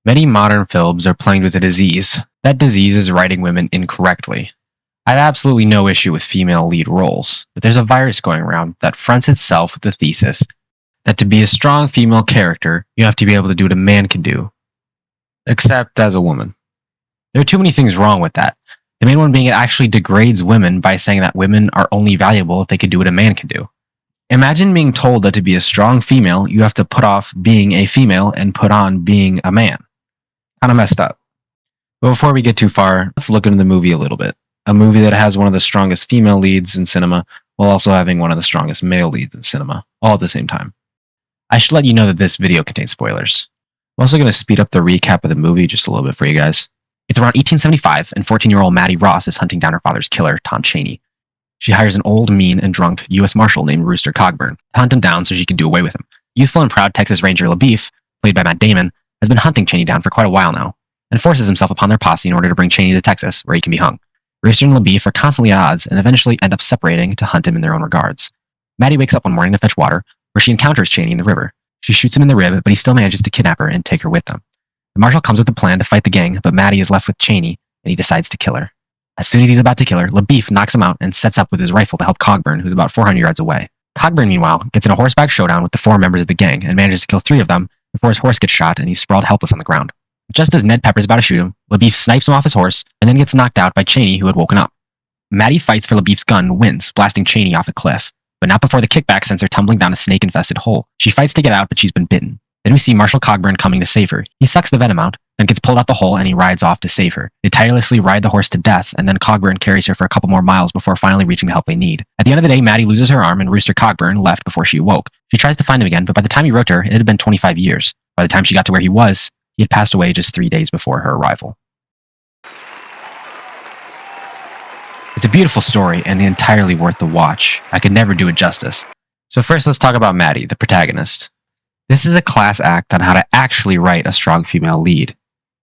Many modern films are plagued with a disease. That disease is writing women incorrectly. I have absolutely no issue with female lead roles, but there's a virus going around that fronts itself with the thesis that to be a strong female character, you have to be able to do what a man can do, except as a woman. There are too many things wrong with that. The main one being it actually degrades women by saying that women are only valuable if they can do what a man can do. Imagine being told that to be a strong female, you have to put off being a female and put on being a man. Kind of messed up. But before we get too far, let's look into the movie a little bit. A movie that has one of the strongest female leads in cinema, while also having one of the strongest male leads in cinema, all at the same time. I should let you know that this video contains spoilers. I'm also going to speed up the recap of the movie just a little bit for you guys. It's around 1875, and 14-year-old Maddie Ross is hunting down her father's killer, Tom Chaney. She hires an old, mean, and drunk U.S. Marshal named Rooster Cogburn to hunt him down so she can do away with him. Youthful and proud Texas Ranger LaBeef, played by Matt Damon, has been hunting Chaney down for quite a while now, and forces himself upon their posse in order to bring Chaney to Texas, where he can be hung. Rooster and LaBeef are constantly at odds and eventually end up separating to hunt him in their own regards. Maddie wakes up one morning to fetch water, where she encounters Chaney in the river. She shoots him in the rib, but he still manages to kidnap her and take her with them. The Marshal comes with a plan to fight the gang, but Maddie is left with Chaney, and he decides to kill her. As soon as he's about to kill her, LaBeef knocks him out and sets up with his rifle to help Cogburn, who's about 400 yards away. Cogburn, meanwhile, gets in a horseback showdown with the 4 members of the gang and manages to kill 3 of them before his horse gets shot and he's sprawled helpless on the ground. Just as Ned Pepper's about to shoot him, LaBeef snipes him off his horse and then gets knocked out by Chaney, who had woken up. Maddie fights for LaBeef's gun and wins, blasting Chaney off a cliff. But not before the kickback sends her tumbling down a snake-infested hole. She fights to get out, but she's been bitten. Then we see Marshal Cogburn coming to save her. He sucks the venom out, then gets pulled out the hole and he rides off to save her. They tirelessly ride the horse to death, and then Cogburn carries her for a couple more miles before finally reaching the help they need. At the end of the day, Maddie loses her arm and Rooster Cogburn left before she awoke. She tries to find him again, but by the time he wrote her, it had been 25 years. By the time she got to where he was, he had passed away just 3 days before her arrival. It's a beautiful story and entirely worth the watch. I could never do it justice. So first, let's talk about Maddie, the protagonist. This is a class act on how to actually write a strong female lead.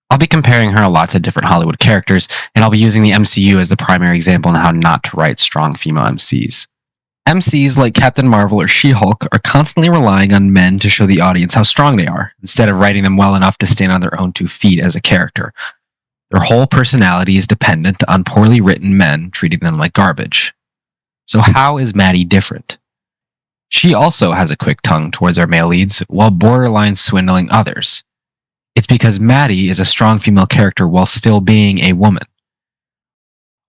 I'll be comparing her a lot to different Hollywood characters, and I'll be using the MCU as the primary example on how not to write strong female MCs. MCs like Captain Marvel or She-Hulk are constantly relying on men to show the audience how strong they are, instead of writing them well enough to stand on their own 2 feet as a character. Their whole personality is dependent on poorly written men treating them like garbage. So how is Maddie different? She also has a quick tongue towards our male leads, while borderline swindling others. It's because Maddie is a strong female character while still being a woman.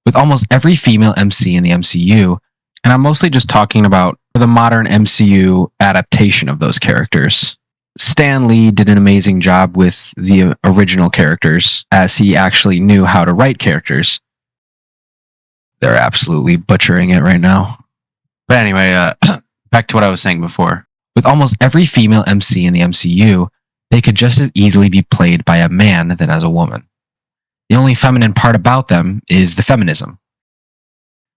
With almost every female MC in the MCU, and I'm mostly just talking about the modern MCU adaptation of those characters, Stan Lee did an amazing job with the original characters, as he actually knew how to write characters. They're absolutely butchering it right now. But anyway, back to what I was saying before. With almost every female MC in the MCU, they could just as easily be played by a man than as a woman. The only feminine part about them is the feminism.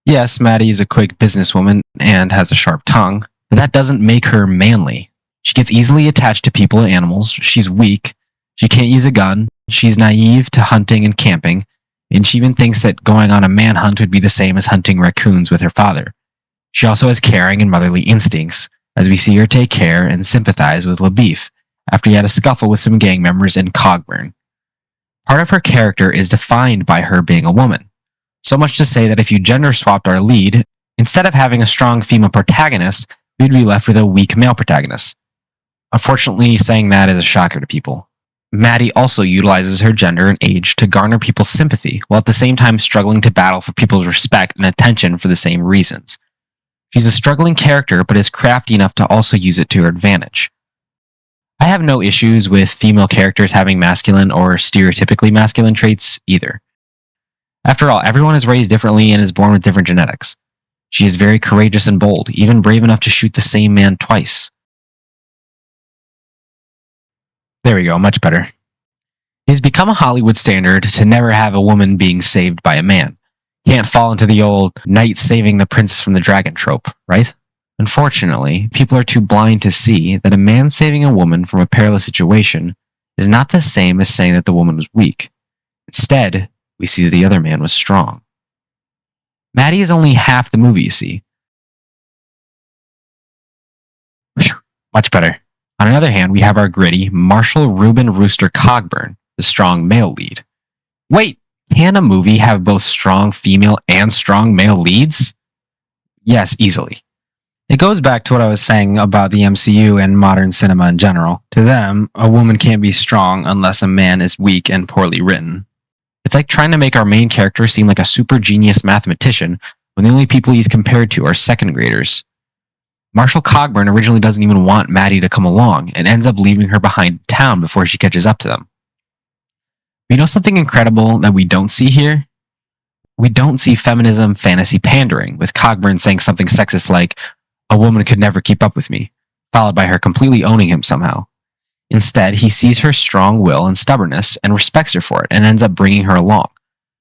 Yes, Maddie is a quick businesswoman and has a sharp tongue, but that doesn't make her manly. She gets easily attached to people and animals, she's weak, she can't use a gun, she's naive to hunting and camping, and she even thinks that going on a manhunt would be the same as hunting raccoons with her father. She also has caring and motherly instincts, as we see her take care and sympathize with LaBeef after he had a scuffle with some gang members in Cogburn. Part of her character is defined by her being a woman. So much to say that if you gender swapped our lead, instead of having a strong female protagonist, we'd be left with a weak male protagonist. Unfortunately, saying that is a shocker to people. Maddie also utilizes her gender and age to garner people's sympathy, while at the same time struggling to battle for people's respect and attention for the same reasons. She's a struggling character, but is crafty enough to also use it to her advantage. I have no issues with female characters having masculine or stereotypically masculine traits either. After all, everyone is raised differently and is born with different genetics. She is very courageous and bold, even brave enough to shoot the same man twice. There we go, much better. It has become a Hollywood standard to never have a woman being saved by a man. Can't fall into the old knight saving the prince from the dragon trope, right? Unfortunately, people are too blind to see that a man saving a woman from a perilous situation is not the same as saying that the woman was weak. Instead, we see that the other man was strong. Maddie is only half the movie, you see. Much better. On the other hand, we have our gritty Marshal Reuben Rooster Cogburn, the strong male lead. Wait, can a movie have both strong female and strong male leads? Yes, easily. It goes back to what I was saying about the MCU and modern cinema in general. To them, a woman can't be strong unless a man is weak and poorly written. It's like trying to make our main character seem like a super genius mathematician when the only people he's compared to are second graders. Marshall Cogburn originally doesn't even want Maddie to come along and ends up leaving her behind town before she catches up to them. You know something incredible that we don't see here? We don't see feminism fantasy pandering, with Cogburn saying something sexist like, "A woman could never keep up with me," followed by her completely owning him somehow. Instead, he sees her strong will and stubbornness and respects her for it and ends up bringing her along.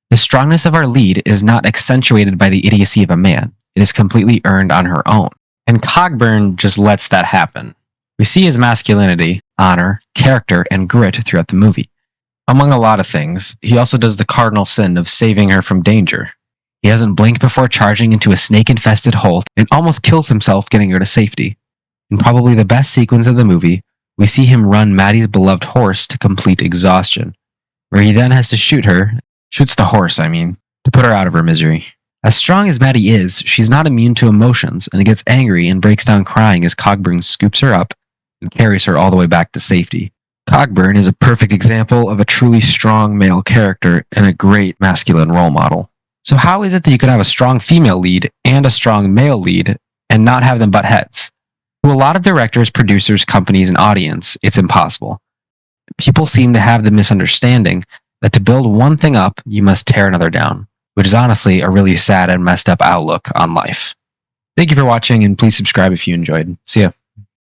The strongness of our lead is not accentuated by the idiocy of a man. It is completely earned on her own. And Cogburn just lets that happen. We see his masculinity, honor, character, and grit throughout the movie. Among a lot of things, he also does the cardinal sin of saving her from danger. He doesn't blink before charging into a snake-infested hole and almost kills himself getting her to safety. In probably the best sequence of the movie, we see him run Maddie's beloved horse to complete exhaustion, where he then has to shoots the horse, to put her out of her misery. As strong as Maddie is, she's not immune to emotions and gets angry and breaks down crying as Cogburn scoops her up and carries her all the way back to safety. Cogburn is a perfect example of a truly strong male character and a great masculine role model. So how is it that you could have a strong female lead and a strong male lead and not have them butt heads? To a lot of directors, producers, companies, and audience, it's impossible. People seem to have the misunderstanding that to build one thing up, you must tear another down, which is honestly a really sad and messed up outlook on life. Thank you for watching, and please subscribe if you enjoyed. See ya.